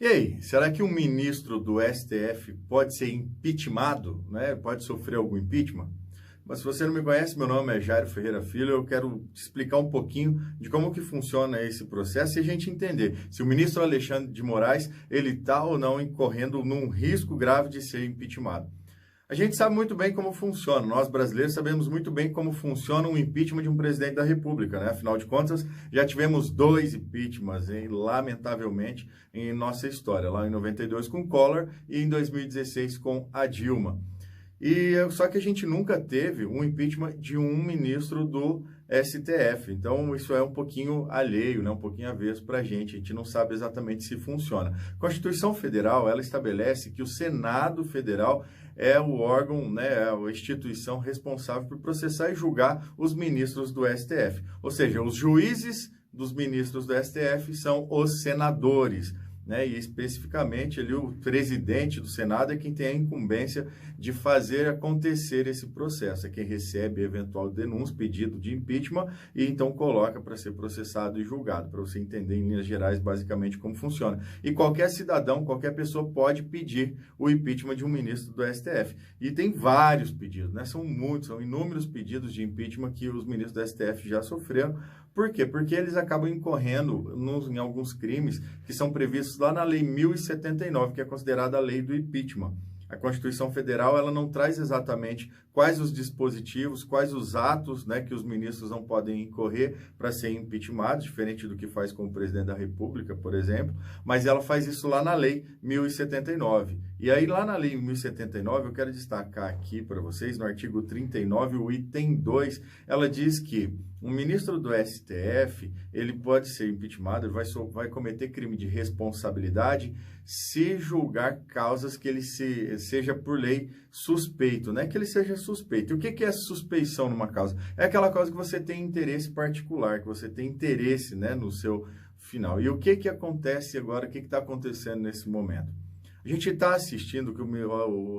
E aí, será que um ministro do STF pode ser impeachmentado, né? Pode sofrer algum impeachment? Mas se você não me conhece, meu nome é Jairo Ferreira Filho, eu quero te explicar um pouquinho de como que funciona esse processo e a gente entender se o ministro Alexandre de Moraes, ele está ou não incorrendo num risco grave de ser impeachmentado. A gente sabe muito bem como funciona, nós brasileiros sabemos muito bem como funciona um impeachment de um presidente da República, né? Afinal de contas, já tivemos 2 impeachments, hein, lamentavelmente, em nossa história, lá em 92 com Collor e em 2016 com a Dilma. Só que a gente nunca teve um impeachment de um ministro do STF. Então, isso é um pouquinho alheio, né? Um pouquinho avesso para a gente não sabe exatamente se funciona. A Constituição Federal, ela estabelece que o Senado Federal é o órgão, né, é a instituição responsável por processar e julgar os ministros do STF. Ou seja, os juízes dos ministros do STF são os senadores, né? E especificamente ali o presidente do Senado é quem tem a incumbência de fazer acontecer esse processo, é quem recebe eventual denúncia, pedido de impeachment e então coloca para ser processado e julgado, para você entender em linhas gerais basicamente como funciona. E qualquer cidadão, qualquer pessoa pode pedir o impeachment de um ministro do STF. E tem vários pedidos, né? São muitos, são inúmeros pedidos de impeachment que os ministros do STF já sofreram. Por quê? Porque eles acabam incorrendo em alguns crimes que são previstos lá na Lei 1079, que é considerada a lei do impeachment. A Constituição Federal ela não traz exatamente quais os dispositivos, quais os atos, né, que os ministros não podem incorrer para serem impeachmentados, diferente do que faz com o presidente da República, por exemplo, mas ela faz isso lá na Lei 1079. E aí, lá na Lei 1079, eu quero destacar aqui para vocês, no artigo 39, o item 2, ela diz que um ministro do STF, ele pode ser impeachmentado, ele vai cometer crime de responsabilidade se julgar causas que ele seja por lei suspeito, né? Que ele seja suspeito. E o que é suspeição numa causa? É aquela causa que você tem interesse particular, que você tem interesse, né, no seu final. E o que acontece agora, o que está acontecendo nesse momento? A gente está assistindo que,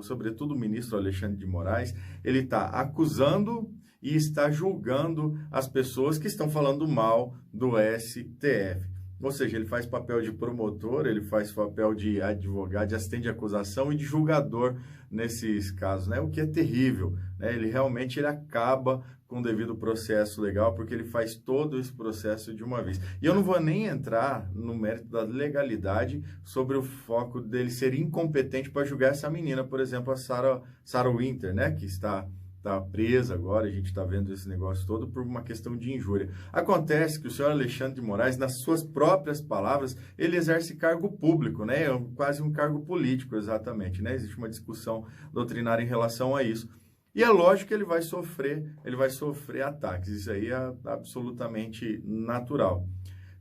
sobretudo, o ministro Alexandre de Moraes, ele está acusando e está julgando as pessoas que estão falando mal do STF. Ou seja, ele faz papel de promotor, ele faz papel de advogado, de assistente de acusação e de julgador nesses casos, né? O que é terrível, né? Ele realmente acaba com o devido processo legal, porque ele faz todo esse processo de uma vez. E eu não vou nem entrar no mérito da legalidade sobre o foco dele ser incompetente para julgar essa menina, por exemplo, a Sarah Winter, né? Que está presa agora, a gente está vendo esse negócio todo por uma questão de injúria. Acontece que o senhor Alexandre de Moraes, nas suas próprias palavras, ele exerce cargo público, né? É quase um cargo político, exatamente, né? Existe uma discussão doutrinária em relação a isso. E é lógico que ele vai sofrer ataques, isso aí é absolutamente natural.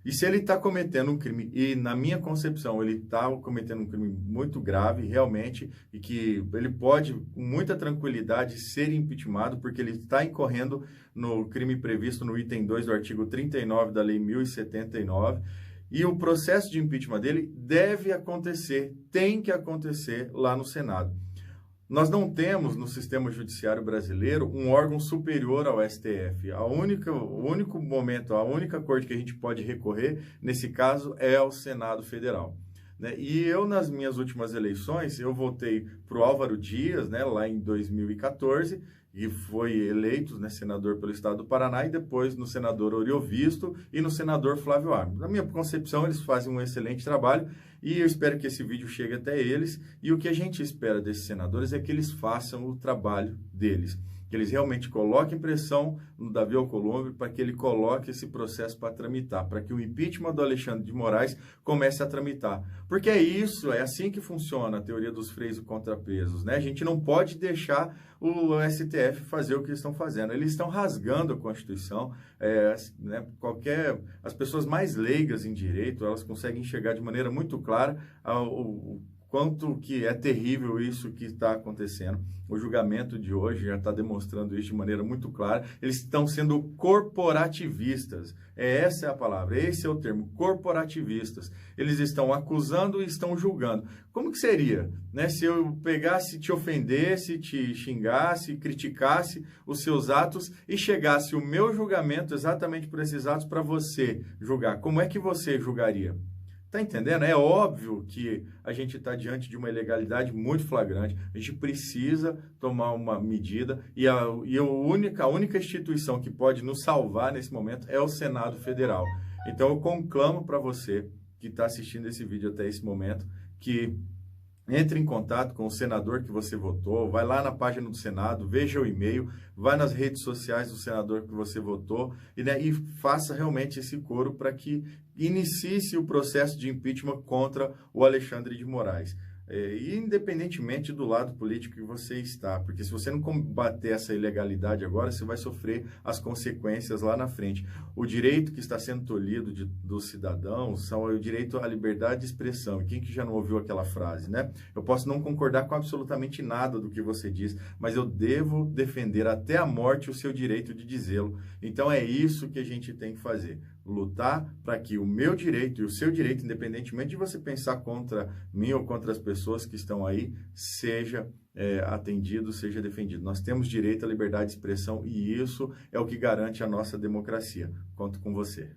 E se ele está cometendo um crime, e na minha concepção ele está cometendo um crime muito grave, realmente, e que ele pode, com muita tranquilidade, ser impeachmentado, porque ele está incorrendo no crime previsto no item 2 do artigo 39 da Lei 1079, e o processo de impeachment dele deve acontecer, tem que acontecer lá no Senado. Nós não temos no sistema judiciário brasileiro um órgão superior ao STF. O único momento, a única corte que a gente pode recorrer, nesse caso, é ao Senado Federal, né? E eu, nas minhas últimas eleições, eu votei para o Álvaro Dias, né, lá em 2014, e foi eleito, né, senador pelo estado do Paraná, e depois no senador Oriovisto e no senador Flávio Arnes. Na minha concepção, eles fazem um excelente trabalho e eu espero que esse vídeo chegue até eles. E o que a gente espera desses senadores é que eles façam o trabalho deles, que eles realmente coloquem pressão no Davi Alcolumbre para que ele coloque esse processo para tramitar, para que o impeachment do Alexandre de Moraes comece a tramitar. Porque é assim que funciona a teoria dos freios e contrapesos, né? A gente não pode deixar o STF fazer o que eles estão fazendo. Eles estão rasgando a Constituição, né? As pessoas mais leigas em direito, elas conseguem enxergar de maneira muito clara o quanto que é terrível isso que está acontecendo. O julgamento de hoje já está demonstrando isso de maneira muito clara. Eles estão sendo corporativistas. Essa é a palavra, esse é o termo, corporativistas. Eles estão acusando e estão julgando. Como que seria, né, se eu pegasse, te ofendesse, te xingasse, criticasse os seus atos e chegasse o meu julgamento exatamente por esses atos para você julgar? Como é que você julgaria? Tá entendendo? É óbvio que a gente está diante de uma ilegalidade muito flagrante. A gente precisa tomar uma medida a única instituição que pode nos salvar nesse momento é o Senado Federal. Então eu conclamo para você que está assistindo esse vídeo até esse momento que entre em contato com o senador que você votou, vai lá na página do Senado, veja o e-mail, vai nas redes sociais do senador que você votou e faça realmente esse coro para que inicie-se o processo de impeachment contra o Alexandre de Moraes. Independentemente do lado político que você está, porque se você não combater essa ilegalidade agora, você vai sofrer as consequências lá na frente. O direito que está sendo tolhido dos cidadãos são o direito à liberdade de expressão. E quem que já não ouviu aquela frase, né? Eu posso não concordar com absolutamente nada do que você diz, mas eu devo defender até a morte o seu direito de dizê-lo. Então é isso que a gente tem que fazer. Lutar para que o meu direito e o seu direito, independentemente de você pensar contra mim ou contra as pessoas que estão aí, seja atendido, seja defendido. Nós temos direito à liberdade de expressão e isso é o que garante a nossa democracia. Conto com você.